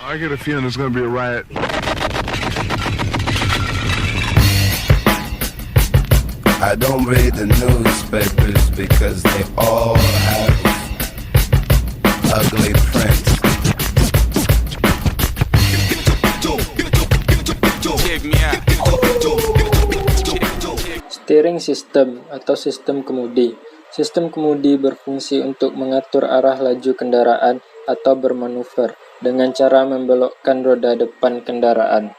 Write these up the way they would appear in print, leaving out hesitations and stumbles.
I get a feeling there's gonna be a riot. I don't read the newspapers because they all have ugly prints. Steering system atau sistem kemudi. Sistem kemudi berfungsi untuk mengatur arah laju kendaraan atau bermanuver dengan cara membelokkan roda depan kendaraan.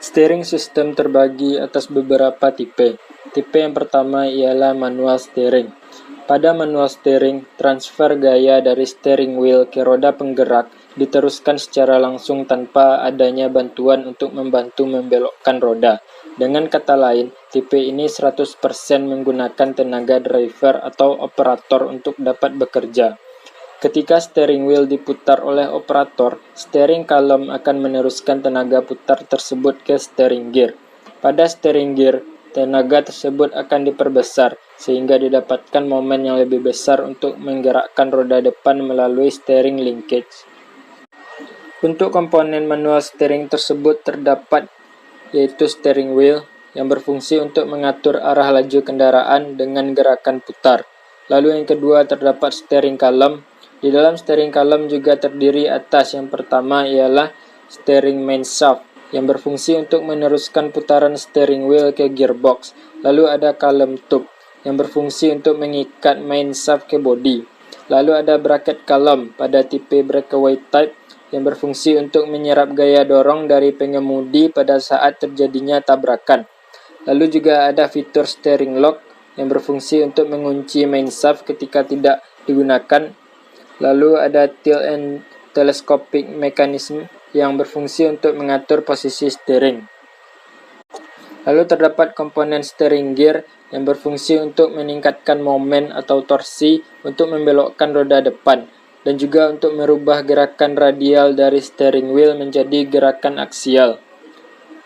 Steering system terbagi atas beberapa tipe. Tipe yang pertama ialah manual steering. Pada manual steering, transfer gaya dari steering wheel ke roda penggerak diteruskan secara langsung tanpa adanya bantuan untuk membantu membelokkan roda. Dengan kata lain, tipe ini 100% menggunakan tenaga driver atau operator untuk dapat bekerja. Ketika steering wheel diputar oleh operator, steering column akan meneruskan tenaga putar tersebut ke steering gear. Pada steering gear, tenaga tersebut akan diperbesar sehingga didapatkan momen yang lebih besar untuk menggerakkan roda depan melalui steering linkage. Untuk komponen manual steering tersebut terdapat yaitu steering wheel yang berfungsi untuk mengatur arah laju kendaraan dengan gerakan putar. Lalu yang kedua terdapat steering column. Di dalam steering column juga terdiri atas yang pertama ialah steering main shaft yang berfungsi untuk meneruskan putaran steering wheel ke gearbox. Lalu ada column tube yang berfungsi untuk mengikat main shaft ke body. Lalu ada bracket column pada tipe breakaway type yang berfungsi untuk menyerap gaya dorong dari pengemudi pada saat terjadinya tabrakan. Lalu juga ada fitur steering lock yang berfungsi untuk mengunci main shaft ketika tidak digunakan. Lalu ada tilt and telescopic mechanism yang berfungsi untuk mengatur posisi steering. Lalu terdapat komponen steering gear yang berfungsi untuk meningkatkan momen atau torsi untuk membelokkan roda depan dan juga untuk merubah gerakan radial dari steering wheel menjadi gerakan aksial.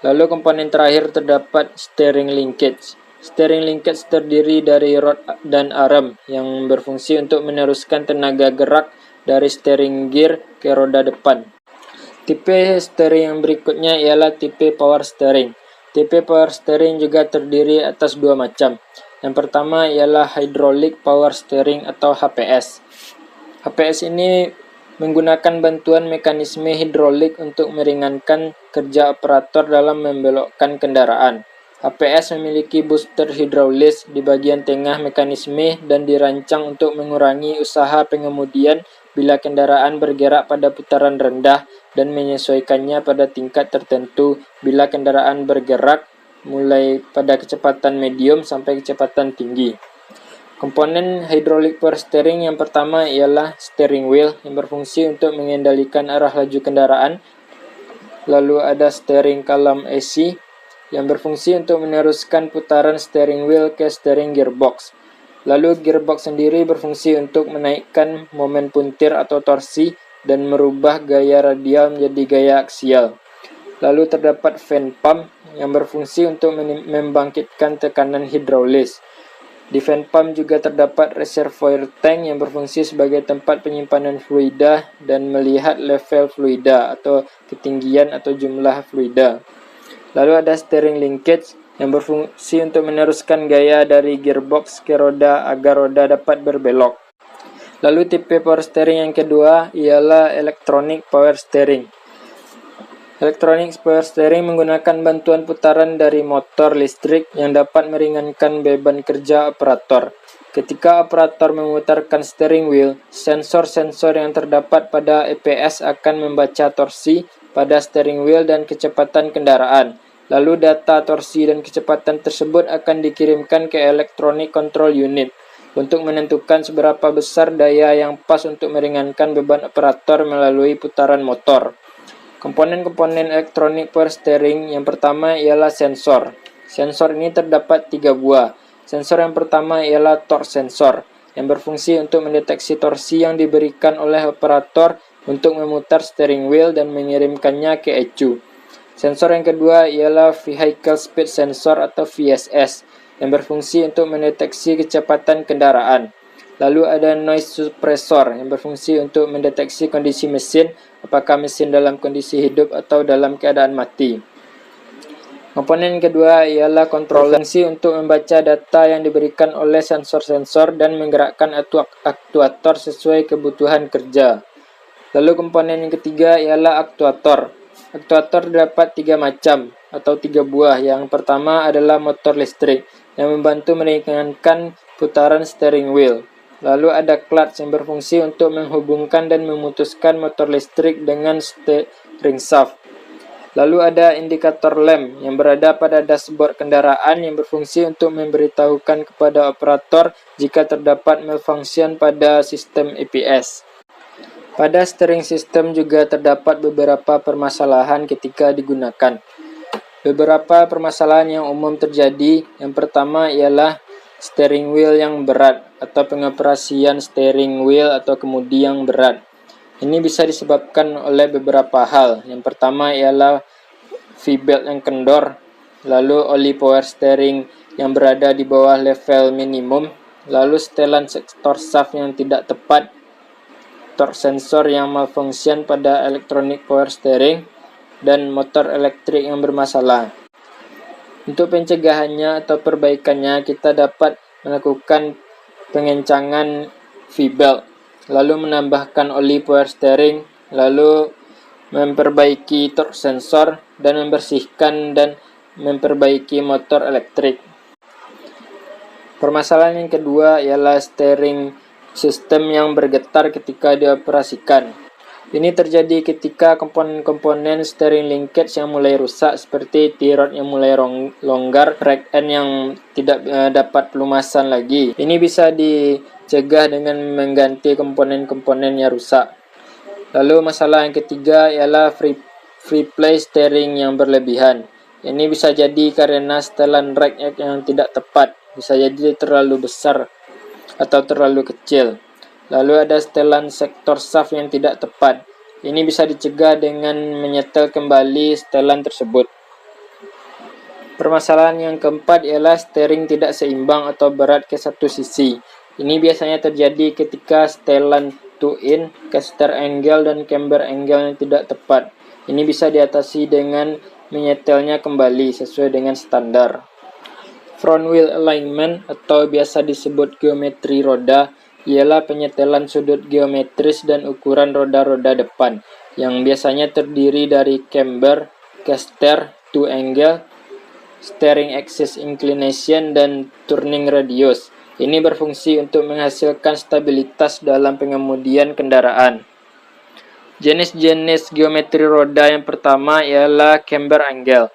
Lalu komponen terakhir terdapat steering linkage. Steering linkage terdiri dari rod dan arm yang berfungsi untuk meneruskan tenaga gerak dari steering gear ke roda depan. Tipe steering yang berikutnya ialah tipe power steering. Tipe power steering juga terdiri atas dua macam. Yang pertama ialah hydraulic power steering atau HPS. HPS ini menggunakan bantuan mekanisme hidrolik untuk meringankan kerja operator dalam membelokkan kendaraan. HPS memiliki booster hidraulis di bagian tengah mekanisme dan dirancang untuk mengurangi usaha pengemudian bila kendaraan bergerak pada putaran rendah dan menyesuaikannya pada tingkat tertentu bila kendaraan bergerak mulai pada kecepatan medium sampai kecepatan tinggi. Komponen hydraulic power steering yang pertama ialah steering wheel yang berfungsi untuk mengendalikan arah laju kendaraan. Lalu ada steering column AC yang berfungsi untuk meneruskan putaran steering wheel ke steering gearbox. Lalu gearbox sendiri berfungsi untuk menaikkan momen puntir atau torsi dan merubah gaya radial menjadi gaya aksial. Lalu terdapat fan pump yang berfungsi untuk membangkitkan tekanan hidraulis. Di fan pump juga terdapat reservoir tank yang berfungsi sebagai tempat penyimpanan fluida dan melihat level fluida atau ketinggian atau jumlah fluida. Lalu ada steering linkage yang berfungsi untuk meneruskan gaya dari gearbox ke roda agar roda dapat berbelok. Lalu tipe power steering yang kedua ialah electronic power steering. Electronic power steering menggunakan bantuan putaran dari motor listrik yang dapat meringankan beban kerja operator. Ketika operator memutarkan steering wheel, sensor-sensor yang terdapat pada EPS akan membaca torsi pada steering wheel dan kecepatan kendaraan. Lalu data torsi dan kecepatan tersebut akan dikirimkan ke electronic control unit untuk menentukan seberapa besar daya yang pas untuk meringankan beban operator melalui putaran motor. Komponen-komponen elektronik power steering yang pertama ialah sensor. Sensor ini terdapat 3 buah. Sensor yang pertama ialah torque sensor yang berfungsi untuk mendeteksi torsi yang diberikan oleh operator untuk memutar steering wheel dan mengirimkannya ke ECU. Sensor yang kedua ialah vehicle speed sensor atau VSS yang berfungsi untuk mendeteksi kecepatan kendaraan. Lalu ada noise suppressor yang berfungsi untuk mendeteksi kondisi mesin, apakah mesin dalam kondisi hidup atau dalam keadaan mati. Komponen kedua ialah controller, berfungsi untuk membaca data yang diberikan oleh sensor-sensor dan menggerakkan aktuator sesuai kebutuhan kerja. Lalu komponen yang ketiga ialah aktuator. Aktuator terdapat 3 macam atau 3 buah. Yang pertama adalah motor listrik yang membantu meringankan putaran steering wheel. Lalu ada clutch yang berfungsi untuk menghubungkan dan memutuskan motor listrik dengan steering shaft. Lalu ada indikator lamp yang berada pada dashboard kendaraan yang berfungsi untuk memberitahukan kepada operator jika terdapat malfunction pada sistem APS. Pada steering system juga terdapat beberapa permasalahan ketika digunakan. Beberapa permasalahan yang umum terjadi, yang pertama ialah steering wheel yang berat atau pengoperasian steering wheel atau kemudi yang berat. Ini bisa disebabkan oleh beberapa hal. Yang pertama ialah V-belt yang kendor, lalu oli power steering yang berada di bawah level minimum, lalu setelan sektor shaft yang tidak tepat, torque sensor yang malfunction pada electronic power steering, dan motor elektrik yang bermasalah. Untuk pencegahannya atau perbaikannya, kita dapat melakukan pengencangan V-belt, lalu menambahkan oli power steering, lalu memperbaiki torque sensor, dan membersihkan dan memperbaiki motor elektrik. Permasalahan yang kedua ialah steering system yang bergetar ketika dioperasikan. Ini terjadi ketika komponen-komponen steering linkage yang mulai rusak seperti T-rod yang mulai longgar, rack end yang tidak dapat pelumasan lagi. Ini bisa dicegah dengan mengganti komponen-komponen yang rusak. Lalu masalah yang ketiga ialah free play steering yang berlebihan. Ini bisa jadi karena setelan rack yang tidak tepat, bisa jadi terlalu besar atau terlalu kecil. Lalu ada setelan sektor shaft yang tidak tepat. Ini bisa dicegah dengan menyetel kembali setelan tersebut. Permasalahan yang keempat ialah steering tidak seimbang atau berat ke satu sisi. Ini biasanya terjadi ketika setelan two-in, caster angle, dan camber angle yang tidak tepat. Ini bisa diatasi dengan menyetelnya kembali sesuai dengan standar. Front wheel alignment atau biasa disebut geometri roda ialah penyetelan sudut geometris dan ukuran roda-roda depan yang biasanya terdiri dari camber, caster, two angle, steering axis inclination, dan turning radius. Ini berfungsi untuk menghasilkan stabilitas dalam pengemudian kendaraan. Jenis-jenis geometri roda yang pertama ialah camber angle.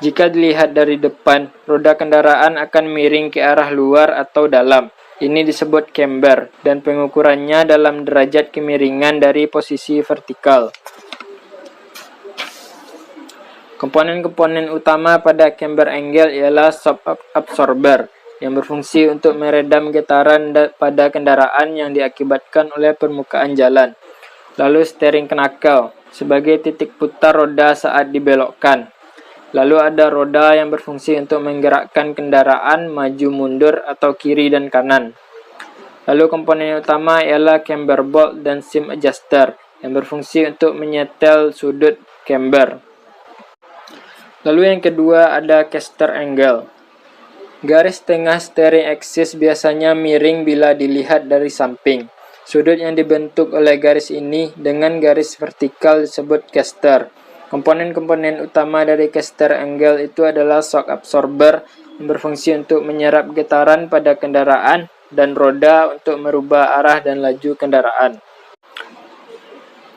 Jika dilihat dari depan, roda kendaraan akan miring ke arah luar atau dalam. Ini disebut camber, dan pengukurannya dalam derajat kemiringan dari posisi vertikal. Komponen-komponen utama pada camber angle ialah shock absorber, yang berfungsi untuk meredam getaran pada kendaraan yang diakibatkan oleh permukaan jalan. Lalu steering knuckle, sebagai titik putar roda saat dibelokkan. Lalu ada roda yang berfungsi untuk menggerakkan kendaraan maju mundur atau kiri dan kanan. Lalu komponen utama ialah camber bolt dan seam adjuster yang berfungsi untuk menyetel sudut camber. Lalu yang kedua ada caster angle. Garis tengah steering axis biasanya miring bila dilihat dari samping. Sudut yang dibentuk oleh garis ini dengan garis vertikal disebut caster. Komponen-komponen utama dari caster angle itu adalah shock absorber yang berfungsi untuk menyerap getaran pada kendaraan dan roda untuk merubah arah dan laju kendaraan.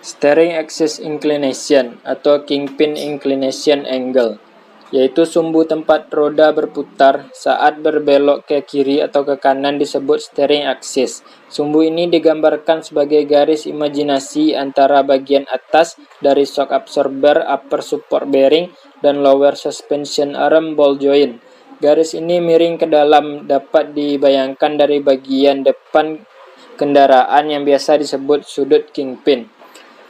Steering axis inclination atau kingpin inclination angle, yaitu sumbu tempat roda berputar saat berbelok ke kiri atau ke kanan disebut steering axis. Sumbu ini digambarkan sebagai garis imajinasi antara bagian atas dari shock absorber upper support bearing dan lower suspension arm ball joint. Garis ini miring ke dalam dapat dibayangkan dari bagian depan kendaraan yang biasa disebut sudut kingpin.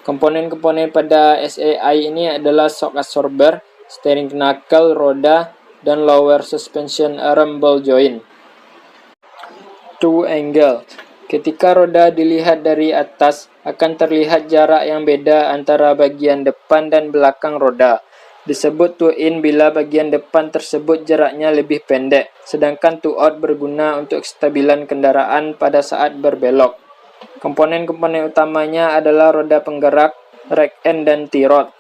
Komponen-komponen pada SAI ini adalah shock absorber, steering knuckle, roda, dan lower suspension arm ball joint. two angle. Ketika roda dilihat dari atas, akan terlihat jarak yang beda antara bagian depan dan belakang roda. Disebut two in bila bagian depan tersebut jaraknya lebih pendek, sedangkan two out berguna untuk kestabilan kendaraan pada saat berbelok. Komponen-komponen utamanya adalah roda penggerak, rack end, dan T-rod.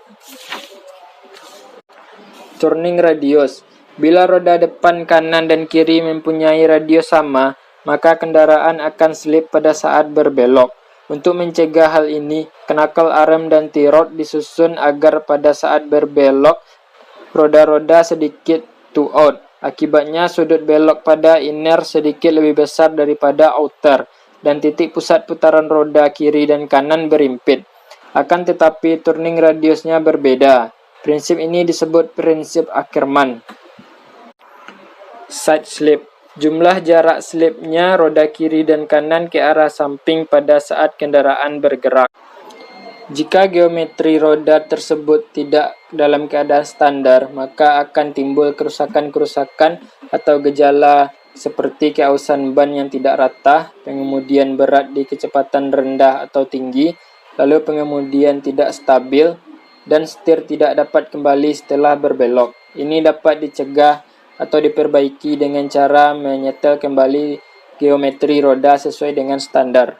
Turning radius. Bila roda depan, kanan, dan kiri mempunyai radius sama, maka kendaraan akan slip pada saat berbelok. Untuk mencegah hal ini, knuckle arm dan T-rod disusun agar pada saat berbelok, roda-roda sedikit two out. Akibatnya, sudut belok pada inner sedikit lebih besar daripada outer, dan titik pusat putaran roda kiri dan kanan berimpit. Akan tetapi, turning radiusnya berbeda. Prinsip ini disebut prinsip Ackermann. Side slip. Jumlah jarak slipnya roda kiri dan kanan ke arah samping pada saat kendaraan bergerak. Jika geometri roda tersebut tidak dalam keadaan standar, maka akan timbul kerusakan-kerusakan atau gejala seperti keausan ban yang tidak rata, pengemudian berat di kecepatan rendah atau tinggi, lalu pengemudian tidak stabil, dan setir tidak dapat kembali setelah berbelok. Ini dapat dicegah atau diperbaiki dengan cara menyetel kembali geometri roda sesuai dengan standar.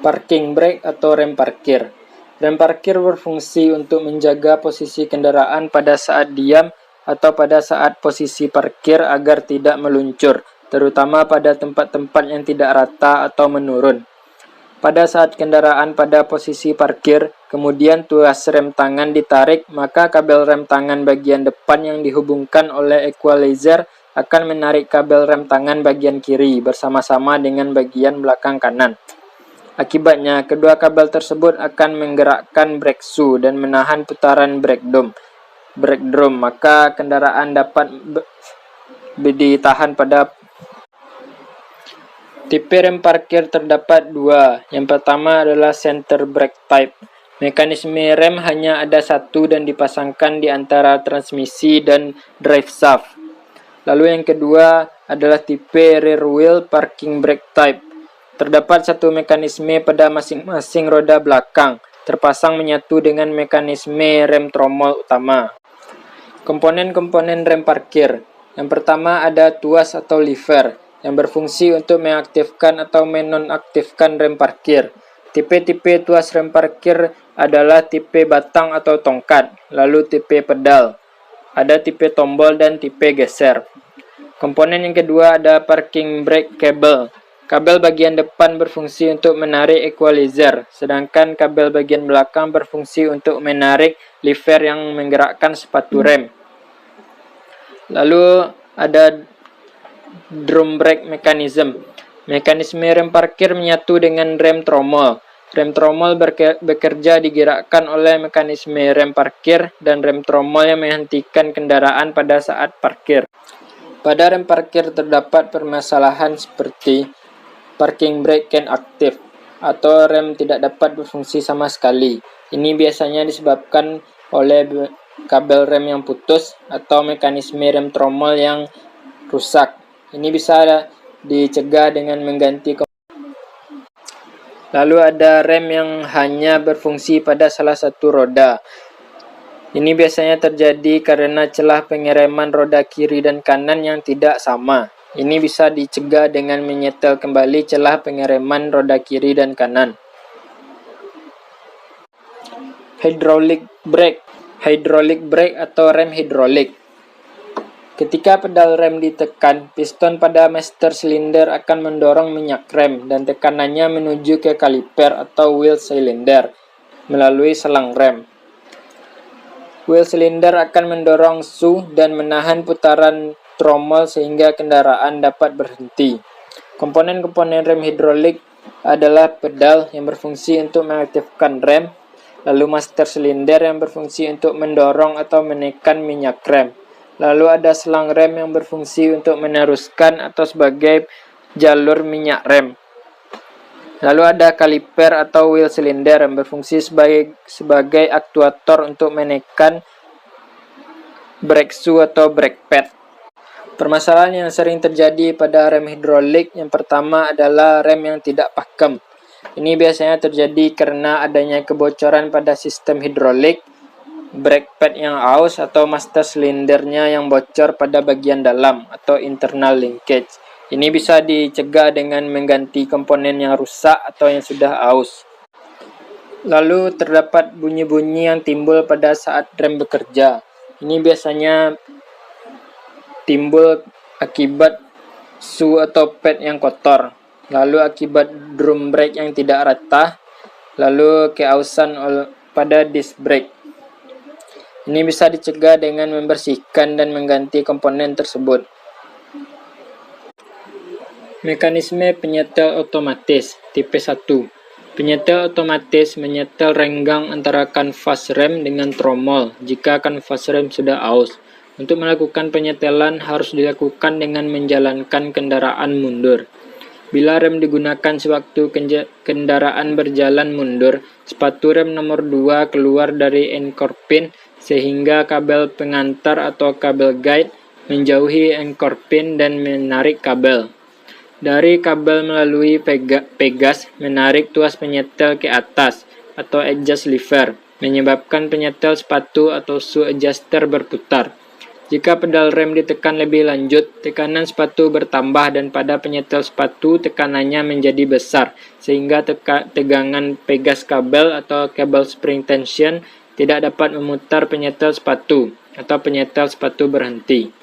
Parking brake atau rem parkir. Rem parkir berfungsi untuk menjaga posisi kendaraan pada saat diam atau pada saat posisi parkir agar tidak meluncur, terutama pada tempat-tempat yang tidak rata atau menurun. Pada saat kendaraan pada posisi parkir, kemudian tuas rem tangan ditarik, maka kabel rem tangan bagian depan yang dihubungkan oleh equalizer akan menarik kabel rem tangan bagian kiri bersama-sama dengan bagian belakang kanan. Akibatnya, kedua kabel tersebut akan menggerakkan brake shoe dan menahan putaran brake drum, maka kendaraan dapat ditahan pada. Tipe rem parkir terdapat dua. Yang pertama adalah center brake type. Mekanisme rem hanya ada satu dan dipasangkan di antara transmisi dan drive shaft. Lalu yang kedua adalah tipe rear wheel parking brake type. Terdapat satu mekanisme pada masing-masing roda belakang, terpasang menyatu dengan mekanisme rem tromol utama. Komponen-komponen rem parkir. Yang pertama ada tuas atau lever, yang berfungsi untuk mengaktifkan atau menonaktifkan rem parkir. Tipe-tipe tuas rem parkir adalah tipe batang atau tongkat, lalu tipe pedal. Ada tipe tombol dan tipe geser. Komponen yang kedua ada parking brake cable. Kabel bagian depan berfungsi untuk menarik equalizer, sedangkan kabel bagian belakang berfungsi untuk menarik lever yang menggerakkan sepatu rem. Lalu ada drum brake mechanism. Mekanisme rem parkir menyatu dengan rem tromol. Rem tromol bekerja digerakkan oleh mekanisme rem parkir dan rem tromol yang menghentikan kendaraan pada saat parkir. Pada rem parkir terdapat permasalahan seperti parking brake can active atau rem tidak dapat berfungsi sama sekali. Ini biasanya disebabkan oleh kabel rem yang putus atau mekanisme rem tromol yang rusak. Ini bisa dicegah dengan mengganti. Lalu ada rem yang hanya berfungsi pada salah satu roda. Ini biasanya terjadi karena celah pengereman roda kiri dan kanan yang tidak sama. Ini bisa dicegah dengan menyetel kembali celah pengereman roda kiri dan kanan. Hydraulic brake. Hydraulic brake atau rem hidrolik. Ketika pedal rem ditekan, piston pada master silinder akan mendorong minyak rem dan tekanannya menuju ke kaliper atau wheel cylinder melalui selang rem. Wheel cylinder akan mendorong shoe dan menahan putaran tromol sehingga kendaraan dapat berhenti. Komponen-komponen rem hidrolik adalah pedal yang berfungsi untuk mengaktifkan rem, lalu master silinder yang berfungsi untuk mendorong atau menekan minyak rem. Lalu ada selang rem yang berfungsi untuk meneruskan atau sebagai jalur minyak rem. Lalu ada kaliper atau wheel cylinder yang berfungsi sebagai aktuator untuk menekan brake shoe atau brake pad. Permasalahan yang sering terjadi pada rem hidrolik yang pertama adalah rem yang tidak pakem. Ini biasanya terjadi karena adanya kebocoran pada sistem hidrolik, brake pad yang aus, atau master silindernya yang bocor pada bagian dalam atau internal linkage. Ini bisa dicegah dengan mengganti komponen yang rusak atau yang sudah aus. Lalu terdapat bunyi-bunyi yang timbul pada saat rem bekerja. Ini biasanya timbul akibat su atau pad yang kotor, lalu akibat drum brake yang tidak rata, lalu keausan pada disc brake. Ini bisa dicegah dengan membersihkan dan mengganti komponen tersebut. Mekanisme penyetel otomatis tipe 1. Penyetel otomatis menyetel renggang antara kanvas rem dengan tromol jika kanvas rem sudah aus. Untuk melakukan penyetelan harus dilakukan dengan menjalankan kendaraan mundur. Bila rem digunakan sewaktu kendaraan berjalan mundur, sepatu rem nomor 2 keluar dari anchor pin sehingga kabel pengantar atau kabel guide menjauhi anchor pin dan menarik kabel. Dari kabel melalui pegas menarik tuas penyetel ke atas atau adjust lever, menyebabkan penyetel sepatu atau shoe adjuster berputar. Jika pedal rem ditekan lebih lanjut, tekanan sepatu bertambah dan pada penyetel sepatu tekanannya menjadi besar, sehingga tegangan pegas kabel atau kabel spring tension tidak dapat memutar penyetel sepatu atau penyetel sepatu berhenti.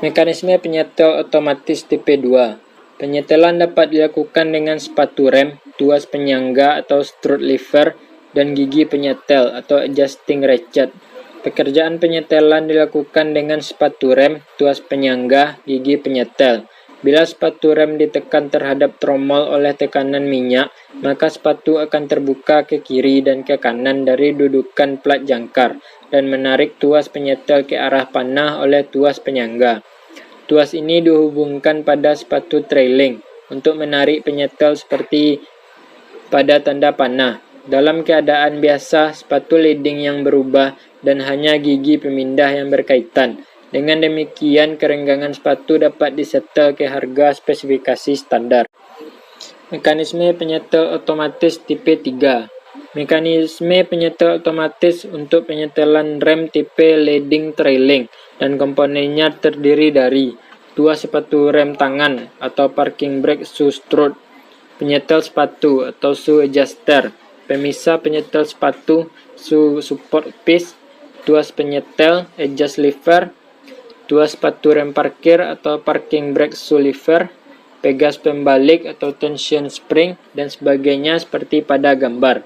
Mekanisme penyetel otomatis tipe 2. Penyetelan dapat dilakukan dengan sepatu rem, tuas penyangga atau strut lever, dan gigi penyetel atau adjusting ratchet. Pekerjaan penyetelan dilakukan dengan sepatu rem, tuas penyangga, gigi penyetel. Bila sepatu rem ditekan terhadap tromol oleh tekanan minyak, maka sepatu akan terbuka ke kiri dan ke kanan dari dudukan plat jangkar dan menarik tuas penyetel ke arah panah oleh tuas penyangga. Tuas ini dihubungkan pada sepatu trailing untuk menarik penyetel seperti pada tanda panah. Dalam keadaan biasa, sepatu leading yang berubah dan hanya gigi pemindah yang berkaitan. Dengan demikian, kerenggangan sepatu dapat disetel ke harga spesifikasi standar. Mekanisme penyetel otomatis tipe 3. Mekanisme penyetel otomatis untuk penyetelan rem tipe leading trailing dan komponennya terdiri dari tuas sepatu rem tangan atau parking brake shoe strut, penyetel sepatu atau shoe adjuster, pemisah penyetel sepatu, shoe support piece, tuas penyetel, adjust lever, tuas sepatu rem parkir atau parking brake shoe lever, pegas pembalik atau tension spring, dan sebagainya seperti pada gambar.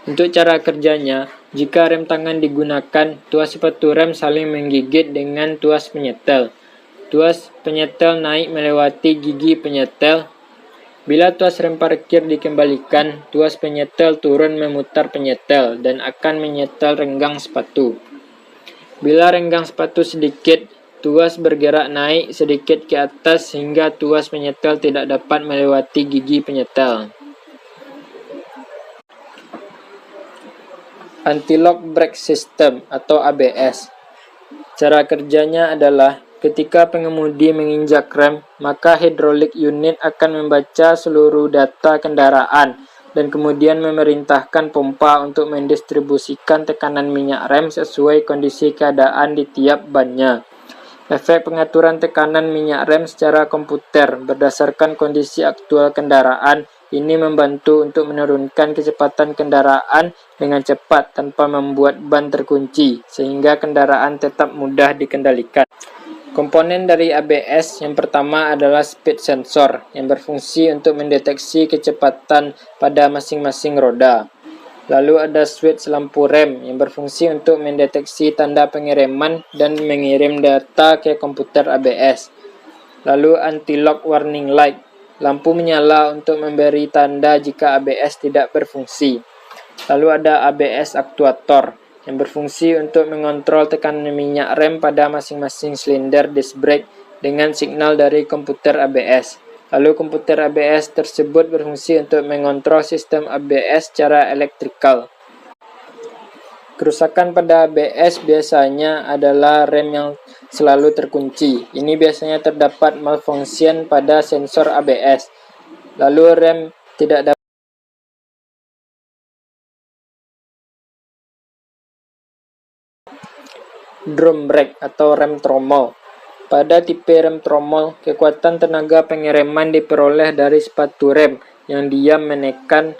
Untuk cara kerjanya, jika rem tangan digunakan, tuas sepatu rem saling menggigit dengan tuas penyetel. Tuas penyetel naik melewati gigi penyetel. Bila tuas rem parkir dikembalikan, tuas penyetel turun memutar penyetel dan akan menyetel renggang sepatu. Bila renggang sepatu sedikit, tuas bergerak naik sedikit ke atas sehingga tuas penyetel tidak dapat melewati gigi penyetel. Anti-lock brake system atau ABS. Cara kerjanya adalah ketika pengemudi menginjak rem, maka hidrolik unit akan membaca seluruh data kendaraan dan kemudian memerintahkan pompa untuk mendistribusikan tekanan minyak rem sesuai kondisi keadaan di tiap bannya. Efek pengaturan tekanan minyak rem secara komputer berdasarkan kondisi aktual kendaraan ini membantu untuk menurunkan kecepatan kendaraan dengan cepat tanpa membuat ban terkunci, sehingga kendaraan tetap mudah dikendalikan. Komponen dari ABS yang pertama adalah speed sensor yang berfungsi untuk mendeteksi kecepatan pada masing-masing roda. Lalu ada switch lampu rem yang berfungsi untuk mendeteksi tanda pengereman dan mengirim data ke komputer ABS. Lalu anti-lock warning light, lampu menyala untuk memberi tanda jika ABS tidak berfungsi. Lalu ada ABS aktuator yang berfungsi untuk mengontrol tekanan minyak rem pada masing-masing silinder disc brake dengan signal dari komputer ABS. Lalu komputer ABS tersebut berfungsi untuk mengontrol sistem ABS secara elektrikal. Kerusakan pada ABS biasanya adalah rem yang selalu terkunci. Ini biasanya terdapat malfunction pada sensor ABS. Lalu rem tidak dapat drum brake atau rem tromol. Pada tipe rem tromol, kekuatan tenaga pengereman diperoleh dari sepatu rem yang diam menekan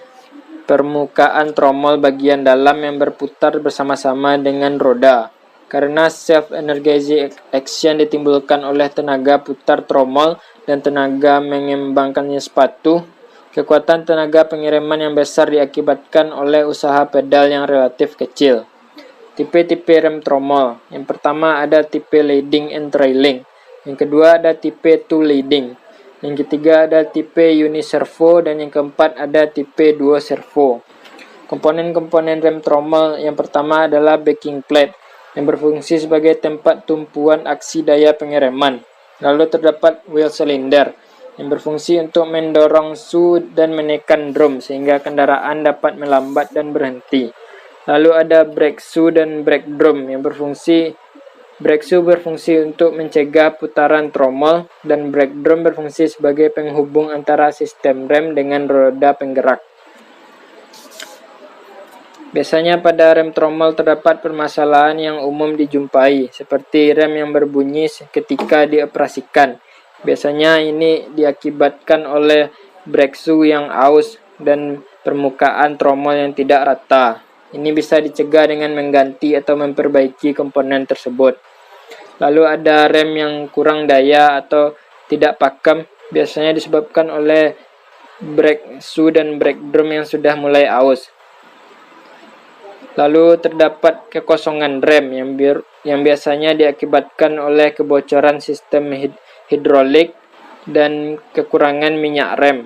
permukaan tromol bagian dalam yang berputar bersama-sama dengan roda. Karena self-energizing action ditimbulkan oleh tenaga putar tromol dan tenaga mengembangkannya sepatu, kekuatan tenaga pengereman yang besar diakibatkan oleh usaha pedal yang relatif kecil. Tipe-tipe rem tromol. Yang pertama ada tipe leading and trailing. Yang kedua ada tipe two leading. Yang ketiga ada tipe uniservo dan yang keempat ada tipe duo servo. Komponen-komponen rem tromol yang pertama adalah backing plate yang berfungsi sebagai tempat tumpuan aksi daya pengereman. Lalu terdapat wheel cylinder yang berfungsi untuk mendorong su dan menekan drum sehingga kendaraan dapat melambat dan berhenti. Lalu ada brake shoe dan brake drum yang berfungsi. Brake shoe berfungsi untuk mencegah putaran tromol dan brake drum berfungsi sebagai penghubung antara sistem rem dengan roda penggerak. Biasanya pada rem tromol terdapat permasalahan yang umum dijumpai, seperti rem yang berbunyi ketika dioperasikan. Biasanya ini diakibatkan oleh brake shoe yang aus dan permukaan tromol yang tidak rata. Ini bisa dicegah dengan mengganti atau memperbaiki komponen tersebut. Lalu ada rem yang kurang daya atau tidak pakem, biasanya disebabkan oleh brake shoe dan brake drum yang sudah mulai aus. Lalu terdapat kekosongan rem yang biasanya diakibatkan oleh kebocoran sistem hidrolik dan kekurangan minyak rem.